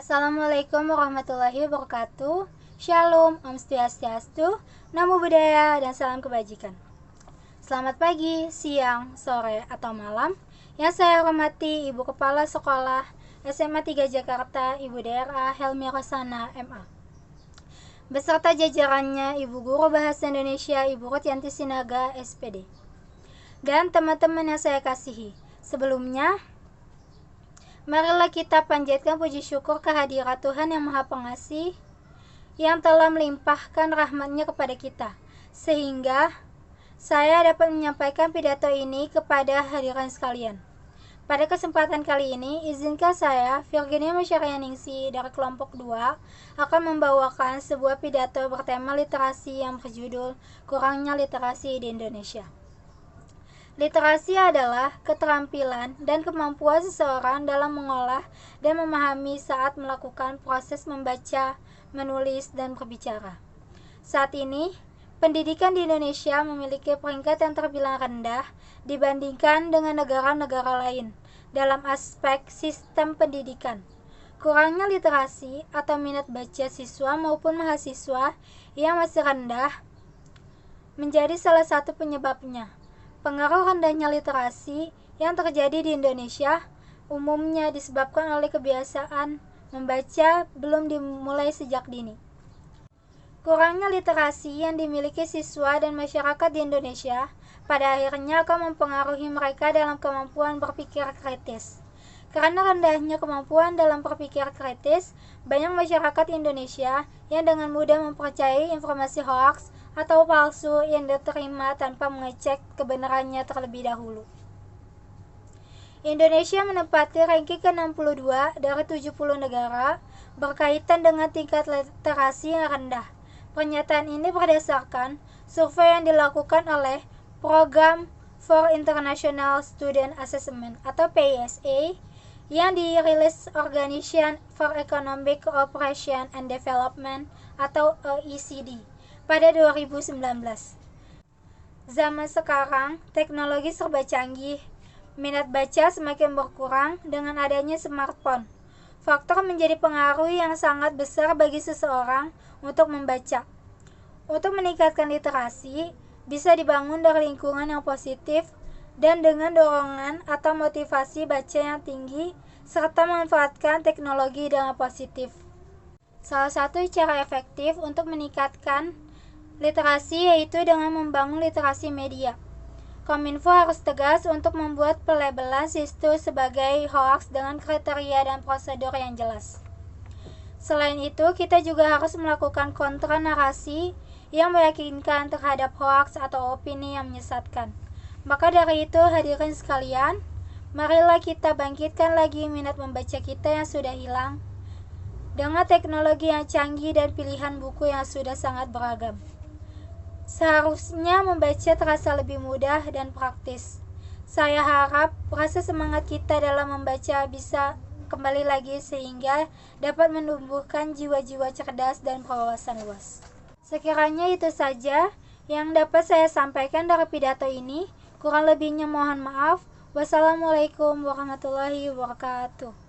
Assalamualaikum warahmatullahi wabarakatuh. Shalom, Om Swastiastu, Namo Buddhaya, dan salam kebajikan. Selamat pagi, siang, sore, atau malam. Yang saya hormati Ibu Kepala Sekolah SMA 3 Jakarta, Ibu DRA Helmi Rosana, MA. Beserta jajarannya Ibu Guru Bahasa Indonesia, Ibu Rutyanti Sinaga, SPD. Dan teman-teman yang saya kasihi, sebelumnya, marilah kita panjatkan puji syukur kehadirat Tuhan yang Maha Pengasih yang telah melimpahkan rahmat-Nya kepada kita, sehingga saya dapat menyampaikan pidato ini kepada hadirin sekalian. Pada kesempatan kali ini, izinkan saya, Virginia Masyarianingsi dari kelompok 2, akan membawakan sebuah pidato bertema literasi yang berjudul Kurangnya Literasi di Indonesia. Literasi adalah keterampilan dan kemampuan seseorang dalam mengolah dan memahami saat melakukan proses membaca, menulis, dan berbicara. Saat ini, pendidikan di Indonesia memiliki peringkat yang terbilang rendah dibandingkan dengan negara-negara lain dalam aspek sistem pendidikan. Kurangnya literasi atau minat baca siswa maupun mahasiswa yang masih rendah menjadi salah satu penyebabnya. Pengaruh rendahnya literasi yang terjadi di Indonesia umumnya disebabkan oleh kebiasaan membaca belum dimulai sejak dini. Kurangnya literasi yang dimiliki siswa dan masyarakat di Indonesia pada akhirnya akan mempengaruhi mereka dalam kemampuan berpikir kritis. Karena rendahnya kemampuan dalam berpikir kritis, banyak masyarakat Indonesia yang dengan mudah mempercayai informasi hoaks atau palsu yang diterima tanpa mengecek kebenarannya terlebih dahulu. Indonesia menempati ranking ke-62 dari 70 negara berkaitan dengan tingkat literasi yang rendah. Pernyataan ini berdasarkan survei yang dilakukan oleh Program for International Student Assessment atau PISA yang dirilis Organization for Economic Cooperation and Development atau OECD pada 2019. Zaman sekarang, teknologi serba canggih. Minat baca semakin berkurang dengan adanya smartphone. Faktor menjadi pengaruh yang sangat besar bagi seseorang untuk membaca. Untuk meningkatkan literasi, bisa dibangun dari lingkungan yang positif dan dengan dorongan atau motivasi baca yang tinggi, serta memanfaatkan teknologi dengan positif. Salah satu cara efektif untuk meningkatkan literasi yaitu dengan membangun literasi media. Kominfo harus tegas untuk membuat pelabelan situs sebagai hoaks dengan kriteria dan prosedur yang jelas. Selain itu, kita juga harus melakukan kontra narasi yang meyakinkan terhadap hoaks atau opini yang menyesatkan. Maka dari itu, hadirin sekalian, marilah kita bangkitkan lagi minat membaca kita yang sudah hilang dengan teknologi yang canggih dan pilihan buku yang sudah sangat beragam. Seharusnya membaca terasa lebih mudah dan praktis. Saya harap rasa semangat kita dalam membaca bisa kembali lagi sehingga dapat menumbuhkan jiwa-jiwa cerdas dan berwawasan luas. Sekiranya itu saja yang dapat saya sampaikan dari pidato ini. Kurang lebihnya mohon maaf. Wassalamualaikum warahmatullahi wabarakatuh.